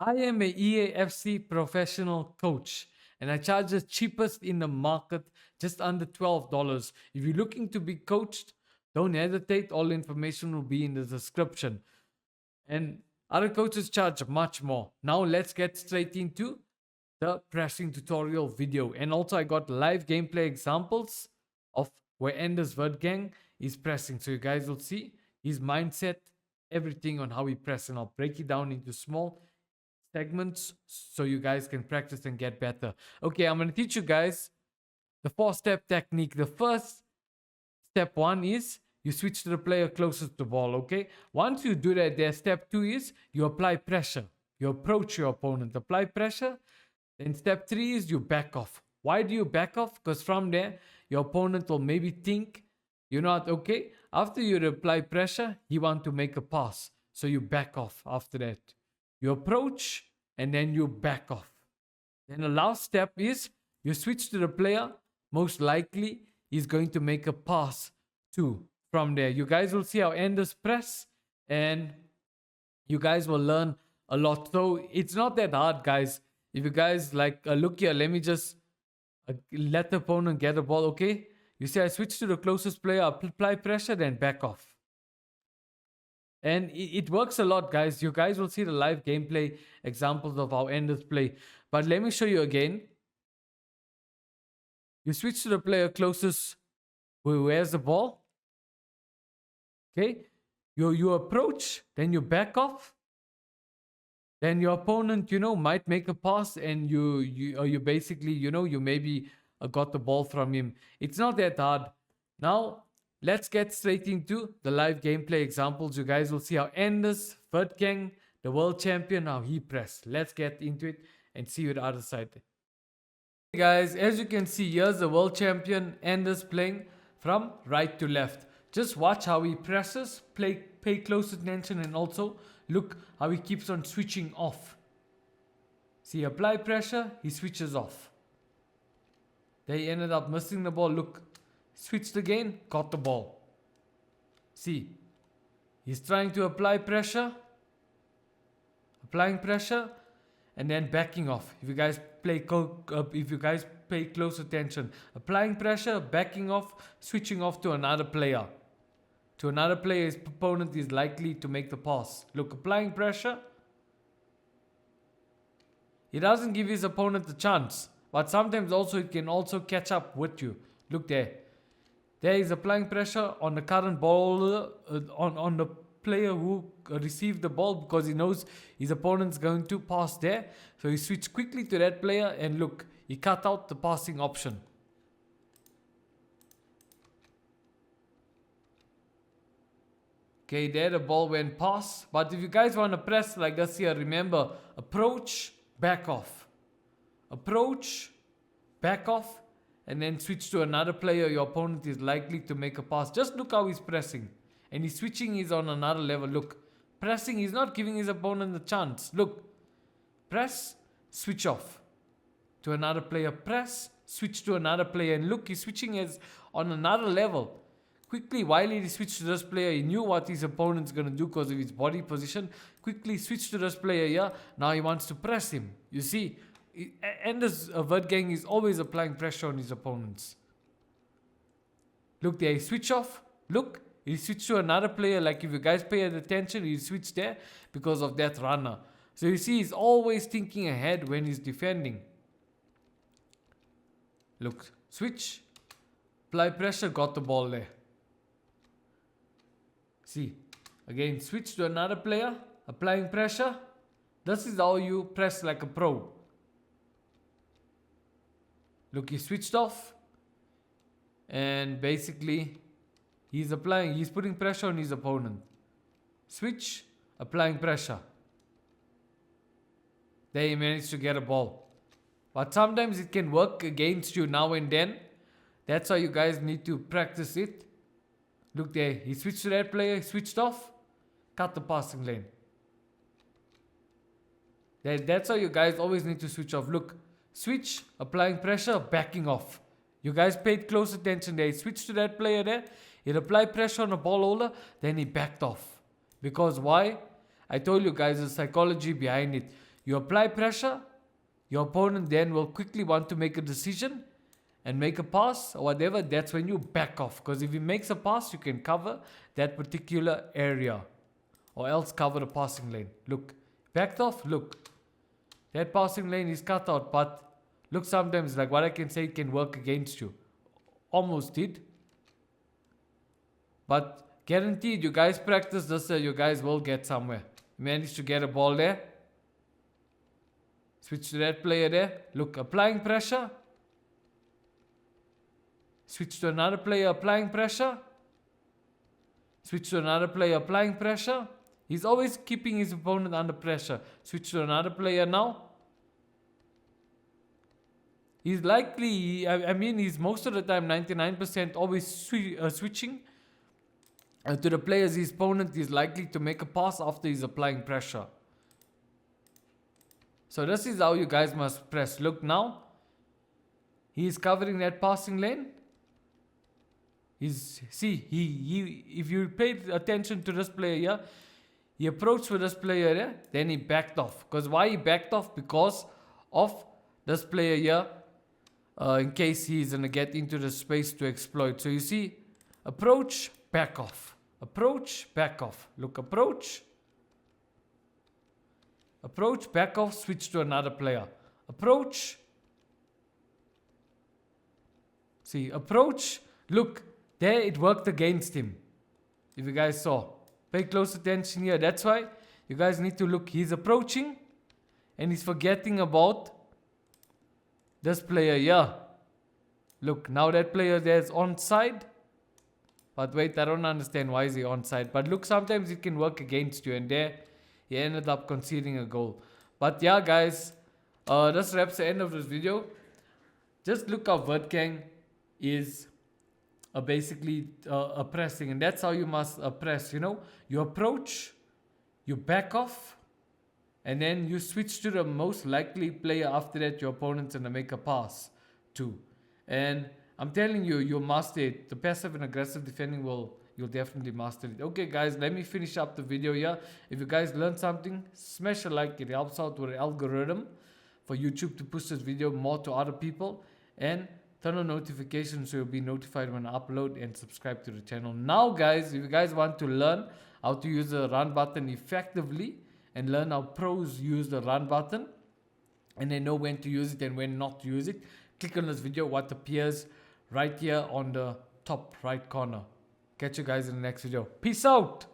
I am a EAFC professional coach and I charge the cheapest in the market, just under $12. If you're looking to be coached, don't hesitate. All information will be in the description. And other coaches charge much more. Now let's get straight into the pressing tutorial video. And also I got live gameplay examples of where Anders VERGANG is pressing. So you guys will see his mindset, everything on how he press. And I'll break it down into small segments so you guys can practice and get better. Okay, I'm going to teach you guys the 4-step technique. The first step 1 is you switch to the player closest to the ball. Okay, once you do that, there step 2 is you apply pressure. You approach your opponent, apply pressure. Then step 3 is you back off. Why do you back off? Because from there your opponent will maybe think you're not okay. After you apply pressure, he want to make a pass, so you back off. After that you approach and then you back off. Then the last step is you switch to the player. Most likely he's going to make a pass too. From there you guys will see how Anders press and you guys will learn a lot. So it's not that hard, guys. If you guys like look here, let me just let the opponent get the ball. Okay, you see I switch to the closest player, apply pressure, then back off. And it works a lot, guys. You guys will see the live gameplay examples of how Enders play. But let me show you again. You switch to the player closest who has the ball. Okay. You approach, then you back off. Then your opponent, might make a pass and you basically, you maybe got the ball from him. It's not that hard. Now, let's get straight into the live gameplay examples. You guys will see how Anders VERGANG, the world champion, how he pressed. Let's get into it and see you the other side. Hey guys, as you can see, here's the world champion Anders playing from right to left. Just watch how he presses, pay close attention, and also look how he keeps on switching off. See, apply pressure, he switches off. They ended up missing the ball. Look, switched again, got the ball. See, he's trying to apply pressure, applying pressure, and then backing off. If you guys pay close attention, applying pressure, backing off, switching off to another player. To another player, his opponent is likely to make the pass. Look, applying pressure. He doesn't give his opponent a chance, but sometimes also it can also catch up with you. Look there. There is applying pressure on the current ball, on the player who received the ball, because he knows his opponent's going to pass there. So he switched quickly to that player and look, he cut out the passing option. Okay, there the ball went past. But if you guys want to press like this here, remember, approach, back off. Approach, back off, and then switch to another player. Your opponent is likely to make a pass. Just look how he's pressing. And he's switching is on another level. Look, pressing, he's not giving his opponent a chance. Look, press, switch off to another player. Press, switch to another player. And look, he's switching is on another level. Quickly, while he switched to this player, he knew what his opponent's going to do because of his body position. Quickly switched to this player here. Now he wants to press him. You see, Anders VERGANG is always applying pressure on his opponents. Look there, he switch off. Look, he switched to another player. Like if you guys pay attention, he switched there because of that runner. So you see, he's always thinking ahead when he's defending. Look, switch, apply pressure, got the ball there. See, again, switch to another player, applying pressure. This is how you press like a pro. Look, he switched off. And basically, he's putting pressure on his opponent. Switch, applying pressure. There he managed to get a ball. But sometimes it can work against you now and then. That's why you guys need to practice it. Look there, he switched to that player, switched off, cut the passing lane. That's how you guys always need to switch off. Look, switch, applying pressure, backing off. You guys paid close attention there. He switched to that player there, he applied pressure on the ball holder, then he backed off. Because why? I told you guys the psychology behind it. You apply pressure, your opponent then will quickly want to make a decision and make a pass or whatever. That's when you back off, because if he makes a pass, you can cover that particular area or else cover the passing lane. Look, backed off, look. That passing lane is cut out, but look, sometimes like what I can say can work against you. Almost did. But guaranteed, you guys practice this, you guys will get somewhere. Managed to get a ball there. Switch to that player there. Look, applying pressure. Switch to another player, applying pressure. Switch to another player, applying pressure. He's always keeping his opponent under pressure. Switch to another player now. He's likely, I mean, he's most of the time, 99%, always switching to the players. His opponent is likely to make a pass after he's applying pressure. So this is how you guys must press. Look now. He's covering that passing lane. If you paid attention to this player here, he approached with this player here, then he backed off. Because why he backed off? Because of this player here, in case he's going to get into the space to exploit. So you see, approach, back off. Approach, back off. Look, approach, back off, switch to another player. Approach. See, approach. Look, there it worked against him. If you guys saw. Pay close attention here. That's why you guys need to look. He's approaching and he's forgetting about this player here. Look, now that player there is onside. But wait, I don't understand why is he onside. But look, sometimes it can work against you. And there, he ended up conceding a goal. But yeah, guys, this wraps the end of this video. Just look how VERGANG is basically pressing. And that's how you must press, you know. You approach, you back off, and then you switch to the most likely player after that your opponent's going to make a pass to. And I'm telling you, you'll master it. The passive and aggressive defending you'll definitely master it. Okay, guys, let me finish up the video here. If you guys learned something, smash a like. It helps out with the algorithm for YouTube to push this video more to other people. And turn on notifications so you'll be notified when I upload, and subscribe to the channel. Now, guys, if you guys want to learn how to use the run button effectively and learn how pros use the run button and they know when to use it and when not to use it, click on this video, what appears right here on the top right corner. Catch you guys in the next video. Peace out.